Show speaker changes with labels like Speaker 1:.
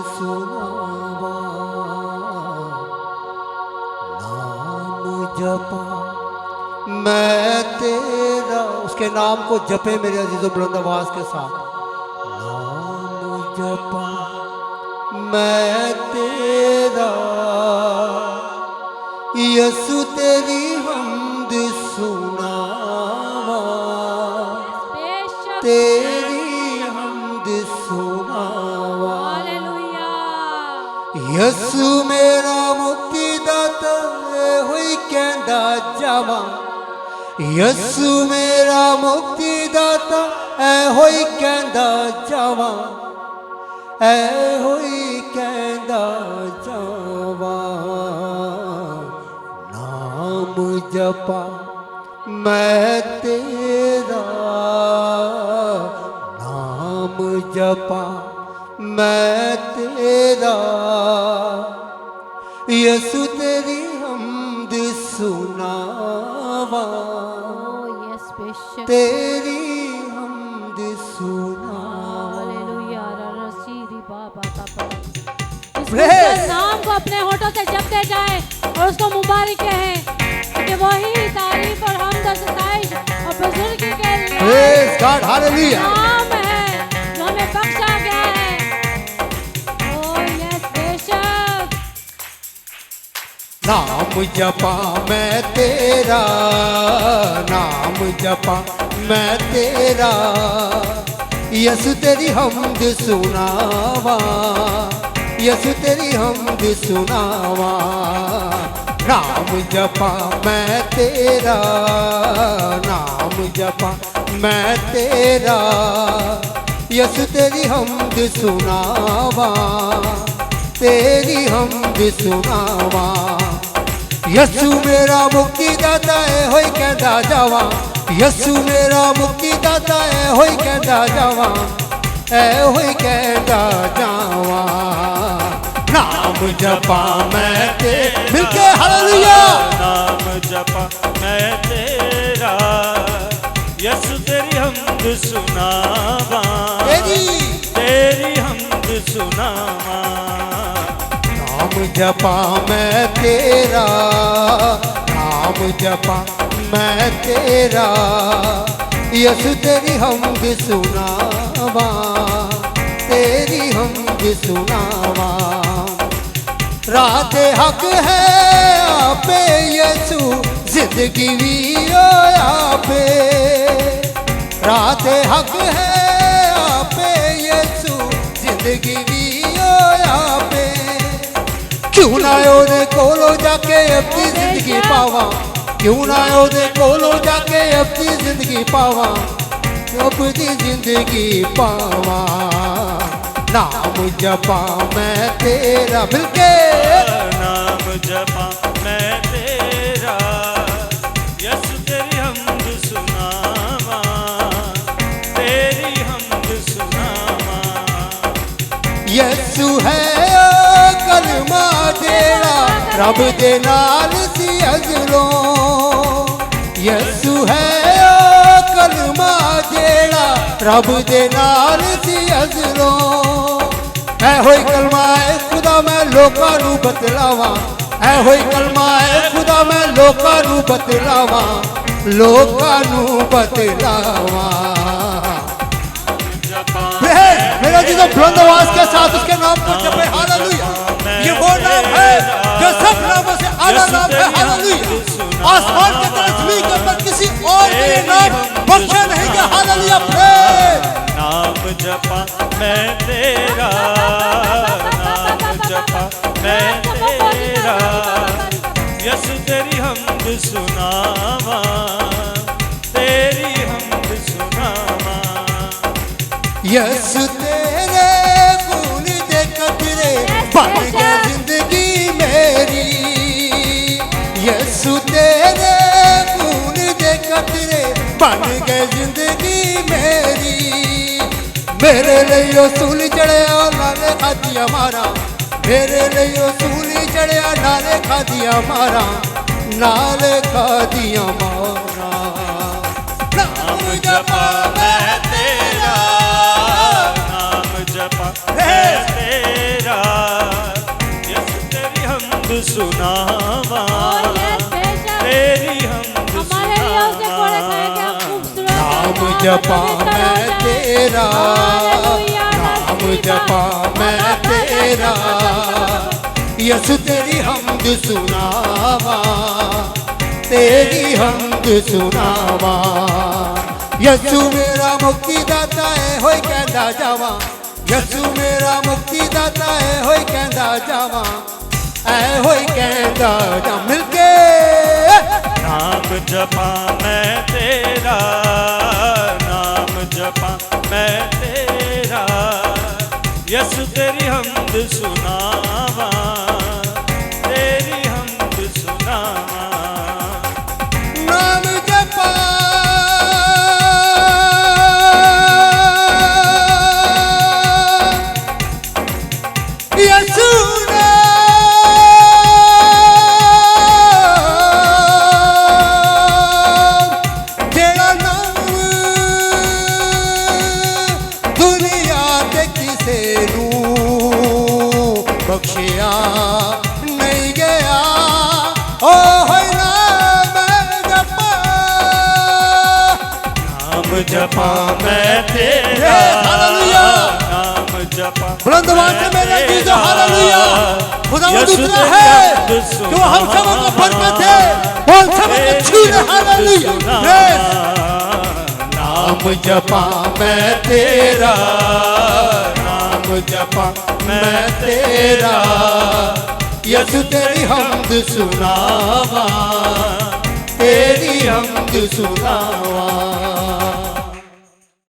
Speaker 1: सुनावा, नाम जपा मैं तेरा। उसके नाम को जपे मेरे अजीजों बुलंद आवाज के साथ। नाम जपा मैं तेरा, यसु तेरी हमद सुनावा, तेरी हमद सुनावा। यसु मेरा मुक्तिदाता हुई कहंदा जावा, यसु मेरा मुक्तिदाता होई कहंदा जावा, होई कहंदा जावा। नाम जपा मैं तेरा, नाम जपा मैं तेरा, यसु तेरी हमद सुनावा, तेरी हमद सुनावा।
Speaker 2: इस नाम को अपने होठों से जपते जाएं और उसको मुबारक कहें कि वही तारीफ और हमद सताइश और बुजुर्गी के लिए नाम है जो हमें बख्शा गया है। ओह यस बेशक।
Speaker 1: नाम जपा मैं तेरा, नाम जपा मैं तेरा, यसु तेरी हमद सुनावा, यसु तेरी हमद सुनावा। नाम जपा मैं तेरा, नाम जपा मैं तेरा, यसु तेरी हमद सुनावा, तेरी हमद सुनावा। यसु मेरा मुक्तिदाता है होई कहंदा जावा, यसु मेरा मुक्तिदाता है होई कहंदा जावा, होई कहंदा जावा। नाम जपा मैं तेरा, मिलके हालेलुया।
Speaker 3: नाम जपा मैं तेरा, यसु तेरी हमद सुनावा, तेरी हमद सुनावा।
Speaker 1: नाम जपा मैं तेरा, नाम जपा मैं तेरा, यसु तेरी हमद सुनावा, तेरी हमद सुनावा। रात हक है आपे यसु, जिंदगी भी आपे, रात हक है आपे यसु, जिंदगी भी आपे। क्यों ना ओदे कोलो जाके अपनी जिंदगी पावा, क्यों ना ओदे कोलो जाके अपनी जिंदगी पावा, अपनी जिंदगी पावा। नाम जपा मैं तेरा, मिलके
Speaker 3: नाम जपा मैं तेरा, यसु तेरी हमद सुनावा, तेरी हमद सुनावा।
Speaker 1: यसु है कलमा जेड़ा रब दे नाल सी अजलों, यसु है कलमा जेड़ा रब दे नाल सी अजलों। ऐ होई कलमा है खुदा मैं लोकां नू बतलावा, ऐ होई कलमा है खुदा मैं लोकां नू बतलावा, लोकां नू बतलावा। मेरा जी तो बुलंद आवाज के साथ उसके नाम को जपे, हालेलुया। ये वो नाम है जो सब नामों से आला नाम है, हालेलुया। आसमान के तरह जमीन के ऊपर किसी और के लिए नाम बख्शा नहीं गया, हालेलुया।
Speaker 3: नाम जपा मैं तेरा, नाम जपा मैं तेरा, यसु तेरी हमद सुनावा, तेरी हमद सुनावा।
Speaker 1: यसु तेरे खून दे कतरे बन गए जिंदगी मेरी, यसु तेरे खून दे कतरे बन गए जिंदगी मेरी। मेरे लिए सूली चढ़िया नाले खादिया मारा, मेरे लिए सूली चढ़िया नाले खादिया मारा, नाले खादिया मारा। नाम जपा मैं तेरा,
Speaker 3: जपा मैं तेरा, यसु तेरी हमद सुनावा, तेरी हमद
Speaker 2: हमारे लिए उसने कोड़े खाए क्या खूबसूरत
Speaker 1: नाम जपा मैं तेरा, नाम जपा मैं तेरा, यसु तेरी हमद सुनावा, तेरी हमद सुनावा। यसु मेरा मुक्तिदाता है होई कहंदा जावा, यसु मेरा मुक्तिदाता है होई कहंदा जावा, ऐ होई कहंदा जा मिलके
Speaker 3: नाम जपा मैं तेरा, नाम जपा मैं तेरा, यसु तेरी हमद सुनावा, तेरी हमद सुनावा।
Speaker 1: नाम जपा यसु जेड़ा नाम दुनिया ते किसे नूं बख्शिया नहीं गया, ओ होय नाम जपा,
Speaker 3: नाम जपा मैं तेरा,
Speaker 1: हालेलुया।
Speaker 3: नाम जपा
Speaker 1: बुलंद आवाज से मेरे जीजो हालेलुया। खुदा वो
Speaker 3: यसु
Speaker 1: दूसरा
Speaker 3: तेरी
Speaker 1: है
Speaker 3: हमद
Speaker 1: जो हम सब को
Speaker 3: सुनावा,
Speaker 1: बरकत है, वो हम सब को छीन हालेलुया। Praise। नाम जपा मैं तेरा, नाम जपा मैं तेरा, यसु तेरी हमद सुनावा, तेरी हमद सुनावा।